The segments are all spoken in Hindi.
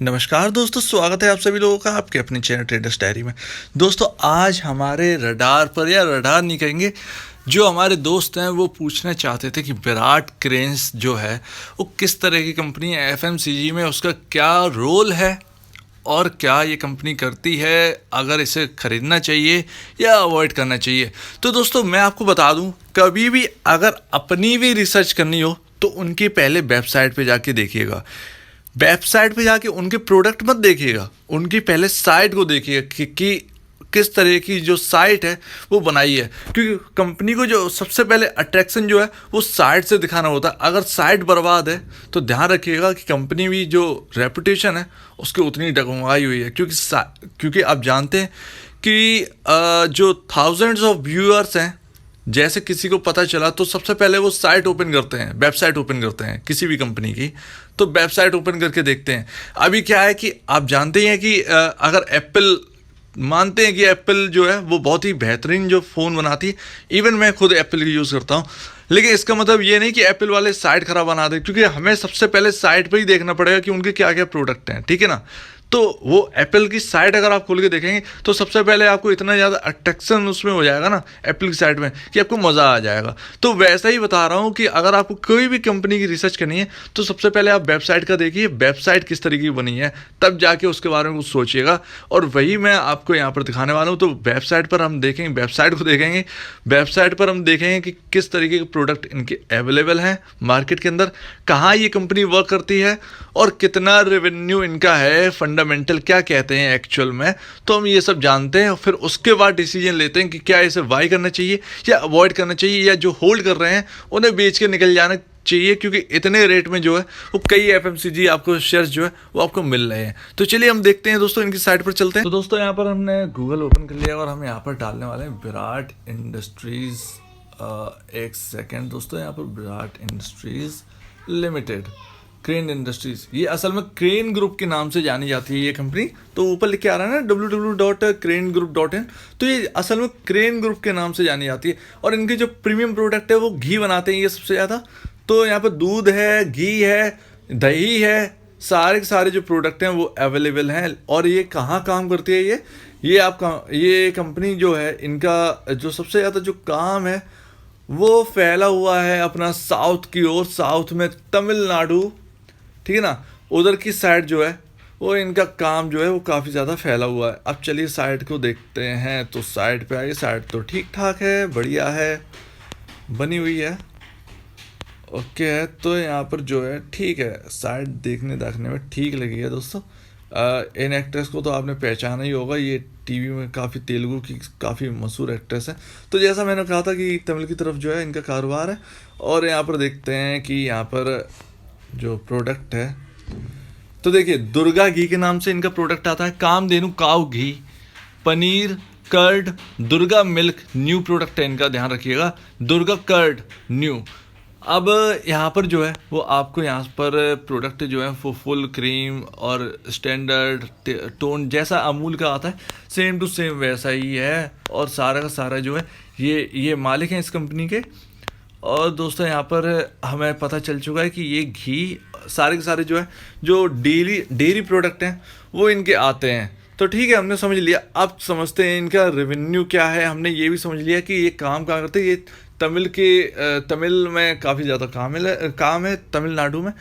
नमस्कार दोस्तों, स्वागत है आप सभी लोगों का आपके अपने चैनल ट्रेडर्स डायरी में। दोस्तों आज हमारे रडार पर, या रडार नहीं कहेंगे, जो हमारे दोस्त हैं वो पूछना चाहते थे कि विराट क्रेन्स जो है वो किस तरह की कंपनी है, एफएमसीजी में उसका क्या रोल है और क्या ये कंपनी करती है, अगर इसे खरीदना चाहिए या अवॉइड करना चाहिए। तो दोस्तों मैं आपको बता दूं, कभी भी अगर अपनी भी रिसर्च करनी हो तो उनकी पहले वेबसाइट पे जाके देखिएगा। वेबसाइट पे जाके उनके प्रोडक्ट मत देखिएगा, उनकी पहले साइट को देखिएगा कि किस तरह की जो साइट है वो बनाई है, क्योंकि कंपनी को जो सबसे पहले अट्रैक्शन जो है वो साइट से दिखाना होता है। अगर साइट बर्बाद है तो ध्यान रखिएगा कि कंपनी भी जो रेपुटेशन है उसकी उतनी डगमगाई हुई है, क्योंकि आप जानते हैं कि जो थाउजेंड्स ऑफ व्यूअर्स हैं, जैसे किसी को पता चला तो सबसे पहले वो साइट ओपन करते हैं, वेबसाइट ओपन करते हैं किसी भी कंपनी की, तो वेबसाइट ओपन करके देखते हैं। अभी क्या है कि आप जानते हैं कि अगर एप्पल, मानते हैं कि एप्पल जो है वो बहुत ही बेहतरीन जो फ़ोन बनाती है, इवन मैं खुद एप्पल की यूज़ करता हूँ, लेकिन इसका मतलब ये नहीं कि एप्पल वाले साइट ख़राब बना दें, क्योंकि हमें सबसे पहले साइट पर ही देखना पड़ेगा कि उनके क्या क्या प्रोडक्ट हैं, ठीक है ना। तो वो एप्पल की साइट अगर आप खोल के देखेंगे तो सबसे पहले आपको इतना ज़्यादा अट्रैक्शन उसमें हो जाएगा ना एप्पल की साइट में, कि आपको मज़ा आ जाएगा। तो वैसा ही बता रहा हूँ कि अगर आपको कोई भी कंपनी की रिसर्च करनी है तो सबसे पहले आप वेबसाइट का देखिए, वेबसाइट किस तरीके की बनी है, तब जाके उसके बारे में कुछ सोचिएगा। और वही मैं आपको यहाँ पर दिखाने वाला हूँ। तो वेबसाइट पर हम देखेंगे, वेबसाइट को देखेंगे, वेबसाइट पर हम देखेंगे कि किस तरीके के प्रोडक्ट इनके अवेलेबल हैं मार्केट के अंदर, कहाँ ये कंपनी वर्क करती है और कितना रेवेन्यू इनका है, फंडामेंटल क्या कहते हैं एक्चुअल में। तो हम ये सब जानते हैं और फिर उसके बाद डिसीजन लेते हैं कि क्या इसे बाय करना चाहिए या अवॉइड करना चाहिए, या जो होल्ड कर रहे हैं उन्हें बेच के निकल जाना चाहिए, क्योंकि इतने रेट में जो है वो कई एफएमसीजी आपको शेयर्स जो है वो आपको मिल रहे हैं। तो चलिए हम देखते हैं दोस्तों, इनकी साइट पर चलते हैं। तो दोस्तों यहाँ पर हमने गूगल ओपन कर लिया और हम यहाँ पर डालने वाले हैं विराट इंडस्ट्रीज। एक सेकेंड दोस्तों, यहाँ पर Virat industries limited, crane industries, ये असल में क्रेन ग्रुप के नाम से जानी जाती है ये कंपनी। तो ऊपर लिख के आ रहा है ना www.cranegroup.in, तो ये असल में क्रेन ग्रुप के नाम से जानी जाती है। और इनके जो प्रीमियम प्रोडक्ट है वो घी बनाते हैं ये सबसे ज़्यादा। तो यहाँ पर दूध है, घी है, दही है, सारे के सारे जो प्रोडक्ट हैं वो अवेलेबल हैं। और ये कहाँ काम करती है, ये कंपनी जो है, इनका जो सबसे ज़्यादा जो काम है वो फैला हुआ है अपना साउथ की ओर, साउथ में तमिलनाडु, ठीक है ना, उधर की साइड जो है वो इनका काम जो है वो काफ़ी ज़्यादा फैला हुआ है। अब चलिए साइड को देखते हैं। तो साइड पे आइए, साइड तो ठीक ठाक है, बढ़िया है, बनी हुई है, ओके है। तो यहाँ पर जो है ठीक है, साइड देखने में ठीक लगी है दोस्तों। इन एक्ट्रेस को तो आपने पहचाना ही होगा, ये टीवी में काफ़ी, तेलुगु की काफ़ी मशहूर एक्ट्रेस है। तो जैसा मैंने कहा था कि तमिल की तरफ जो है इनका कारोबार है। और यहाँ पर देखते हैं कि यहाँ पर जो प्रोडक्ट है, तो देखिए दुर्गा घी के नाम से इनका प्रोडक्ट आता है, कामधेनु काऊ घी, paneer, curd, Durga milk new product है इनका, ध्यान रखिएगा, दुर्गा कर्ड न्यू। अब यहाँ पर जो है वो आपको यहाँ पर प्रोडक्ट जो है वो फुल क्रीम और स्टैंडर्ड टोन जैसा अमूल का आता है, सेम टू सेम वैसा ही है। और सारा का सारा जो है ये मालिक हैं इस कंपनी के। और दोस्तों यहाँ पर हमें पता चल चुका है कि ये घी सारे के सारे जो है जो डेयरी प्रोडक्ट हैं वो इनके आते हैं। तो ठीक है, हमने समझ लिया। अब समझते हैं इनका रेवेन्यू क्या है। हमने ये भी समझ लिया कि ये काम कहाँ करते हैं। ये तमिल में काफ़ी ज़्यादा काम है तमिलनाडु में।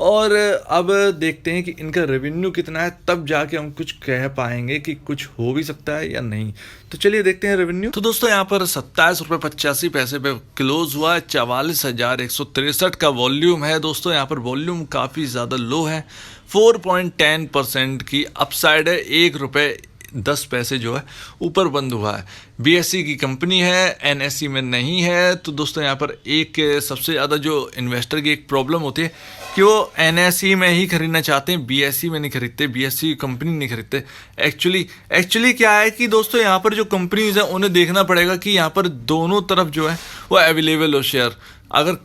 और अब देखते हैं कि इनका रेवेन्यू कितना है, तब जाके हम कुछ कह पाएंगे कि कुछ हो भी सकता है या नहीं। तो चलिए देखते हैं रेवेन्यू। तो दोस्तों यहाँ पर 27.85 पे क्लोज हुआ है, 44,163 का वॉल्यूम है। दोस्तों यहाँ पर वॉल्यूम काफ़ी ज़्यादा लो है, 4.10% की अपसाइड है, ₹1.10 जो है ऊपर बंद हुआ है। बीएससी की कंपनी है, एनएससी में नहीं है। तो दोस्तों यहाँ पर एक सबसे ज़्यादा जो इन्वेस्टर की एक प्रॉब्लम होती है कि वो एनएससी में ही खरीदना चाहते हैं, बीएससी में नहीं खरीदते, बीएससी कंपनी नहीं खरीदते। एक्चुअली क्या है कि दोस्तों यहाँ पर जो कंपनीज हैं उन्हें देखना पड़ेगा कि यहाँ पर दोनों तरफ जो है वो अवेलेबल हो शेयर। अगर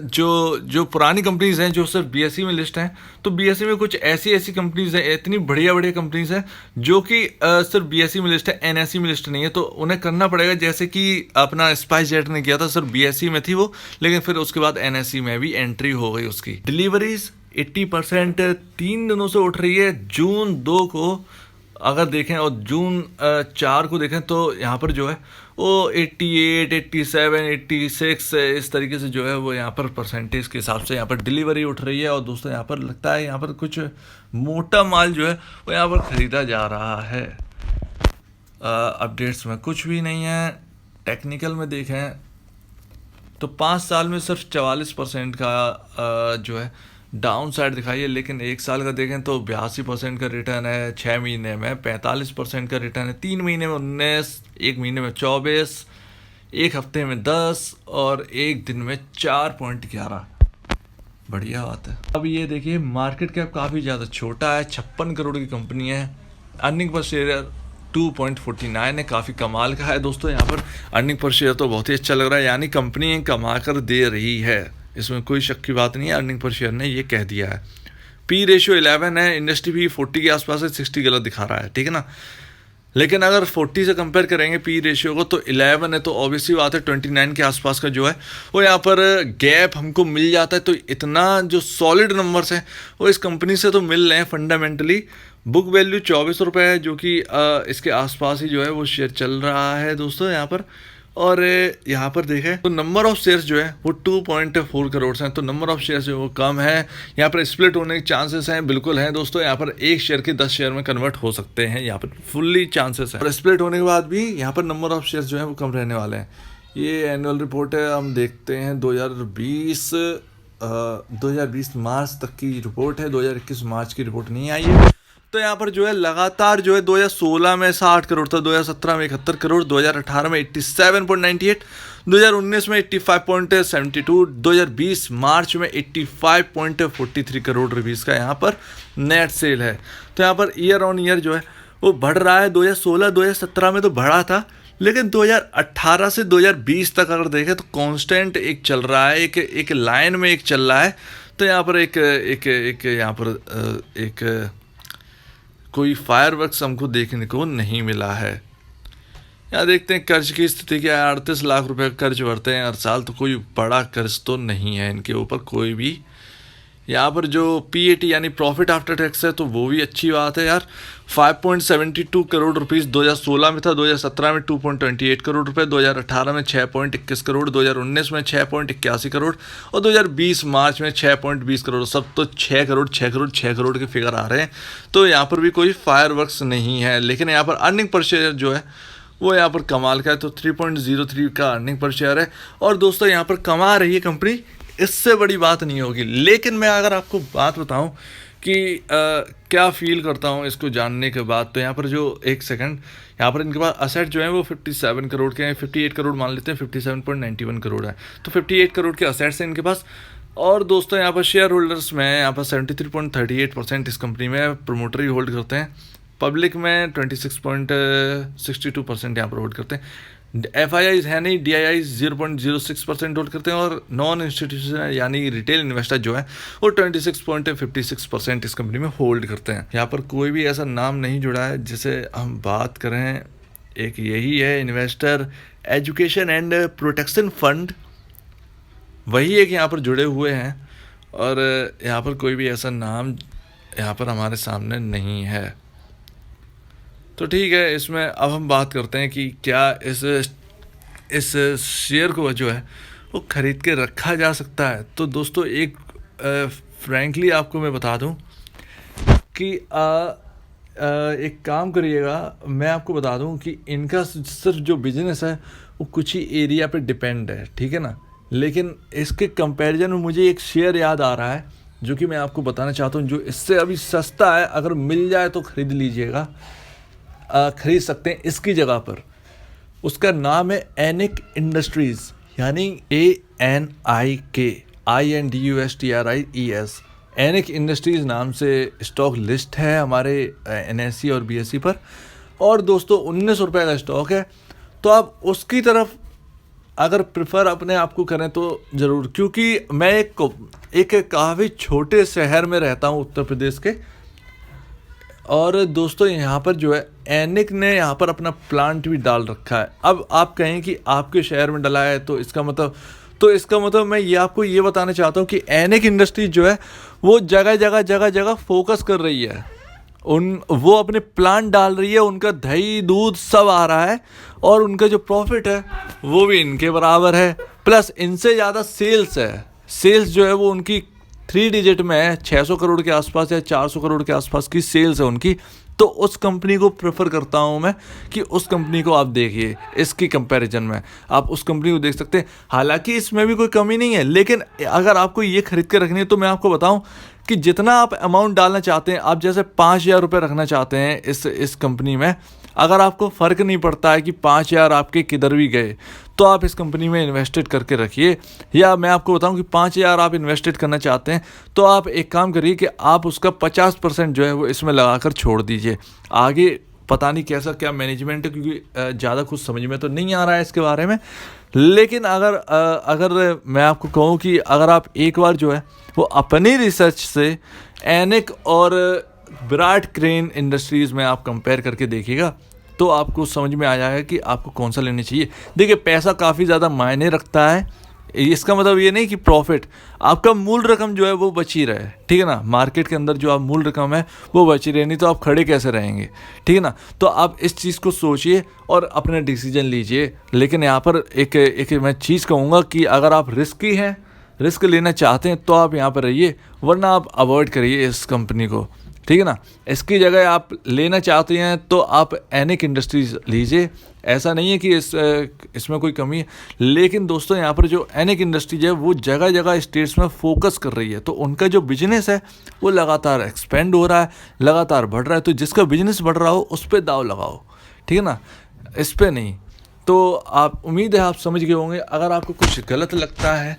जो पुरानी कंपनीज हैं जो सिर्फ बीएससी में लिस्ट हैं, तो बीएससी में कुछ ऐसी कंपनीज हैं, इतनी बढ़िया कंपनीज हैं जो कि सिर्फ बीएससी में लिस्ट है, एनएससी में लिस्ट नहीं है। तो उन्हें करना पड़ेगा, जैसे कि अपना स्पाइस जेट ने किया था, सिर्फ बीएससी में थी वो, लेकिन फिर उसके बाद एनएससी में भी एंट्री हो गई उसकी। डिलीवरीज 80% 3 दिनों से उठ रही है। जून 2 को अगर देखें और जून 4 को देखें तो यहाँ पर जो है वो 88, 87, 86 इस तरीके से जो है वो यहाँ पर परसेंटेज के हिसाब से यहाँ पर डिलीवरी उठ रही है। और दोस्तों यहाँ पर लगता है यहाँ पर कुछ मोटा माल जो है वो यहाँ पर ख़रीदा जा रहा है। अपडेट्स में कुछ भी नहीं है। टेक्निकल में देखें तो 5 साल में सिर्फ 44% का जो है डाउन साइड दिखाई है, लेकिन 1 साल का देखें तो 82% का रिटर्न है, 6 महीने में 45% का रिटर्न है, 3 महीने में 19, 1 महीने में 24, 1 हफ्ते में 10 और 1 दिन में 4.11। बढ़िया बात है। अब ये देखिए मार्केट कैप काफ़ी ज़्यादा छोटा है, 56 करोड़ की कंपनी है। अर्निंग पर शेयर 2.49 है, काफ़ी कमाल का है दोस्तों। यहाँ पर अर्निंग पर शेयर तो बहुत ही अच्छा लग रहा है, यानी कंपनी कमा कर दे रही है, इसमें कोई शक की बात नहीं है। अर्निंग पर शेयर ने ये कह दिया है। पी रेशियो 11 है, इंडस्ट्री भी 40 के आसपास है, 60 गलत दिखा रहा है, ठीक है ना। लेकिन अगर 40 से कंपेयर करेंगे पी रेशियो को तो 11 है, तो ऑब्वियसली बात है 29 के आसपास का जो है वो यहाँ पर गैप हमको मिल जाता है। तो इतना जो सॉलिड नंबर्स हैं वो इस कंपनी से तो मिल रहे हैं फंडामेंटली। बुक वैल्यू 24 रुपये है, जो कि इसके आसपास ही जो है वो शेयर चल रहा है दोस्तों यहाँ पर। और यहाँ पर देखें तो नंबर ऑफ शेयर्स जो है वो 2.4 करोड़ हैं, तो नंबर ऑफ शेयर्स जो वो कम है। यहाँ पर स्प्लिट होने के चांसेस हैं, बिल्कुल हैं दोस्तों। यहाँ पर एक शेयर के 10 शेयर में कन्वर्ट हो सकते हैं, यहाँ पर फुल्ली चांसेस है। और स्प्लिट होने के बाद भी यहाँ पर नंबर ऑफ शेयर्स जो है वो कम रहने वाले हैं। ये एनुअल रिपोर्ट है, हम देखते हैं 2020 मार्च तक की रिपोर्ट है, 2021 मार्च की रिपोर्ट नहीं आई है। तो यहाँ पर जो है लगातार जो है 2016 में 60 करोड़ था, 2017 में 71 करोड़, 2018 में 87.98, 2019 में 85.72, 2020 मार्च में 85.43 करोड़ रुपीज़ का यहाँ पर नेट सेल है। तो यहाँ पर ईयर ऑन ईयर जो है वो बढ़ रहा है। 2016-2017 में तो बढ़ा था, लेकिन 2018 से 2020 तक अगर देखें तो कांस्टेंट एक चल रहा है, एक लाइन में एक चल रहा है। तो यहाँ पर एक कोई फायरवर्क्स हमको देखने को नहीं मिला है। यहाँ देखते हैं कर्ज की स्थिति क्या है। 38 लाख रुपए कर्ज भरते हैं हर साल, तो कोई बड़ा कर्ज तो नहीं है इनके ऊपर कोई भी। यहाँ पर जो PAT यानी प्रॉफिट आफ्टर टैक्स है तो वो भी अच्छी बात है यार। 5.72 करोड़ रुपीस 2016 में था, 2017 में 2.28 करोड़ रुपए, 2018 में 6.21 करोड़, 2019 में 6.81 करोड़ और 2020 मार्च में 6.20 करोड़। सब तो 6 करोड़ 6 करोड़ 6 करोड़ के फिगर आ रहे हैं। तो यहाँ पर भी कोई फायरवर्क्स नहीं है। लेकिन यहाँ पर अर्निंग पर शेयर जो है वो यहाँ पर कमाल का है, तो 3.03 का अर्निंग पर शेयर है। और दोस्तों यहाँ पर कमा रही है कंपनी, इससे बड़ी बात नहीं होगी। लेकिन मैं अगर आपको बात बताऊं कि क्या फील करता हूं इसको जानने के बाद, तो यहाँ पर जो एक सेकंड यहाँ पर इनके पास असेट जो है वो 57 करोड़ के हैं, 58 करोड़ मान लेते हैं, 57.91 करोड़ है, तो 58 करोड़ के असेट्स हैं इनके पास। और दोस्तों यहाँ पर शेयर होल्डर्स में यहाँ पर 73.38% इस कंपनी में प्रमोटर ही होल्ड करते हैं। पब्लिक में 26.62% यहाँ पर होल्ड करते हैं। FIIs है नहीं, DIIs 0.06% होल्ड करते हैं। और नॉन इंस्टीट्यूशनल यानी रिटेल इन्वेस्टर जो है वो 26.56% इस कंपनी में होल्ड करते हैं। यहाँ पर कोई भी ऐसा नाम नहीं जुड़ा है जिसे हम बात करें। एक यही है investor education and protection fund, वही एक यहाँ पर जुड़े हुए हैं। और यहाँ पर कोई भी ऐसा नाम यहाँ पर हमारे सामने नहीं है। तो ठीक है, इसमें अब हम बात करते हैं कि क्या इस शेयर को जो है वो ख़रीद के रखा जा सकता है। तो दोस्तों एक फ्रैंकली आपको मैं बता दूं कि एक काम करिएगा, मैं आपको बता दूं कि इनका सिर्फ जो बिजनेस है वो कुछ ही एरिया पे डिपेंड है, ठीक है ना। लेकिन इसके कंपैरिजन में मुझे एक शेयर याद आ रहा है जो कि मैं आपको बताना चाहता हूँ, जो इससे अभी सस्ता है, अगर मिल जाए तो ख़रीद लीजिएगा, खरीद सकते हैं इसकी जगह पर। उसका नाम है एनिक इंडस्ट्रीज़, यानी ANIK एनिक इंडस्ट्रीज़ नाम से स्टॉक लिस्ट है हमारे NSE और BSE पर। और दोस्तों 19 रुपये का स्टॉक है। तो आप उसकी तरफ अगर प्रेफर अपने आप को करें तो ज़रूर, क्योंकि मैं एक काफ़ी छोटे शहर में रहता हूँ उत्तर प्रदेश के। और दोस्तों यहाँ पर जो है एनिक ने यहाँ पर अपना प्लांट भी डाल रखा है। अब आप कहें कि आपके शहर में डला है तो इसका मतलब तो इसका मतलब मैं ये आपको ये बताना चाहता हूँ कि एनिक इंडस्ट्रीज जो है वो जगह जगह जगह जगह फोकस कर रही है, वो अपने प्लांट डाल रही है, उनका दही दूध सब आ रहा है और उनका जो प्रॉफिट है वो भी इनके बराबर है, प्लस इनसे ज़्यादा सेल्स है। सेल्स जो है वो उनकी 3 डिजिट में है, 600 करोड़ के आसपास या 400 करोड़ के आसपास की सेल्स है उनकी। तो उस कंपनी को प्रेफर करता हूं मैं कि उस कंपनी को आप देखिए, इसकी कंपैरिजन में आप उस कंपनी को देख सकते हैं। हालांकि इसमें भी कोई कमी नहीं है, लेकिन अगर आपको ये खरीद के रखनी है तो मैं आपको बताऊं कि जितना आप अमाउंट डालना चाहते हैं, आप जैसे 5,000 रुपये रखना चाहते हैं इस कंपनी में, अगर आपको फ़र्क नहीं पड़ता है कि 5,000 आपके किधर भी गए, तो आप इस कंपनी में इन्वेस्टेड करके रखिए। या मैं आपको बताऊं कि 5,000 आप इन्वेस्टेड करना चाहते हैं तो आप एक काम करिए कि आप उसका 50% जो है वो इसमें लगाकर छोड़ दीजिए। आगे पता नहीं कैसा क्या मैनेजमेंट है, क्योंकि ज़्यादा कुछ समझ में तो नहीं आ रहा है इसके बारे में। लेकिन अगर मैं आपको कहूँ कि अगर आप एक बार जो है वो अपनी रिसर्च से एनिक और विराट क्रेन इंडस्ट्रीज़ में आप कंपेयर करके देखिएगा तो आपको समझ में आ जाएगा कि आपको कौन सा लेना चाहिए। देखिए, पैसा काफ़ी ज़्यादा मायने रखता है। इसका मतलब ये नहीं कि प्रॉफिट, आपका मूल रकम जो है वो बची रहे, ठीक है ना। मार्केट के अंदर जो आप मूल रकम है वो बची रहे, नहीं तो आप खड़े कैसे रहेंगे, ठीक है ना। तो आप इस चीज़ को सोचिए और अपना डिसीजन लीजिए। लेकिन यहाँ पर एक मैं चीज़ कहूँगा कि अगर आप रिस्क लेना चाहते हैं तो आप यहाँ पर रहिए, वरना आप अवॉइड करिए इस कंपनी को, ठीक है ना। इसकी जगह आप लेना चाहते हैं तो आप एनिक इंडस्ट्रीज लीजिए। ऐसा नहीं है कि इसमें कोई कमी है, लेकिन दोस्तों यहाँ पर जो एनिक इंडस्ट्रीज है वो जगह जगह स्टेट्स में फोकस कर रही है, तो उनका जो बिजनेस है वो लगातार एक्सपेंड हो रहा है, लगातार बढ़ रहा है। तो जिसका बिजनेस बढ़ रहा हो उस पर दाव लगाओ, ठीक है ना, इस पर नहीं। तो आप, उम्मीद है आप समझ गए होंगे। अगर आपको कुछ गलत लगता है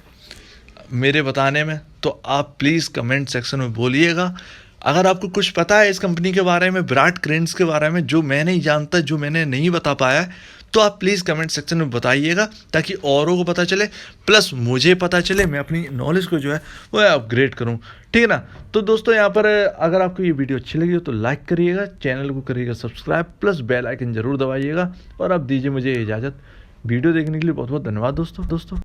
मेरे बताने में तो आप प्लीज़ कमेंट सेक्शन में बोलिएगा। अगर आपको कुछ पता है इस कंपनी के बारे में, विराट क्रेन्स के बारे में, जो मैं नहीं जानता, जो मैंने नहीं बता पाया है, तो आप प्लीज़ कमेंट सेक्शन में बताइएगा ताकि औरों को पता चले, प्लस मुझे पता चले, मैं अपनी नॉलेज को जो है वो अपग्रेड करूं, ठीक है ना। तो दोस्तों यहाँ पर अगर आपको ये वीडियो अच्छी लगी हो तो लाइक करिएगा, चैनल को करिएगा सब्सक्राइब, प्लस बेल आइकन ज़रूर दबाइएगा। और अब दीजिए मुझे इजाज़त। वीडियो देखने के लिए बहुत बहुत धन्यवाद दोस्तों।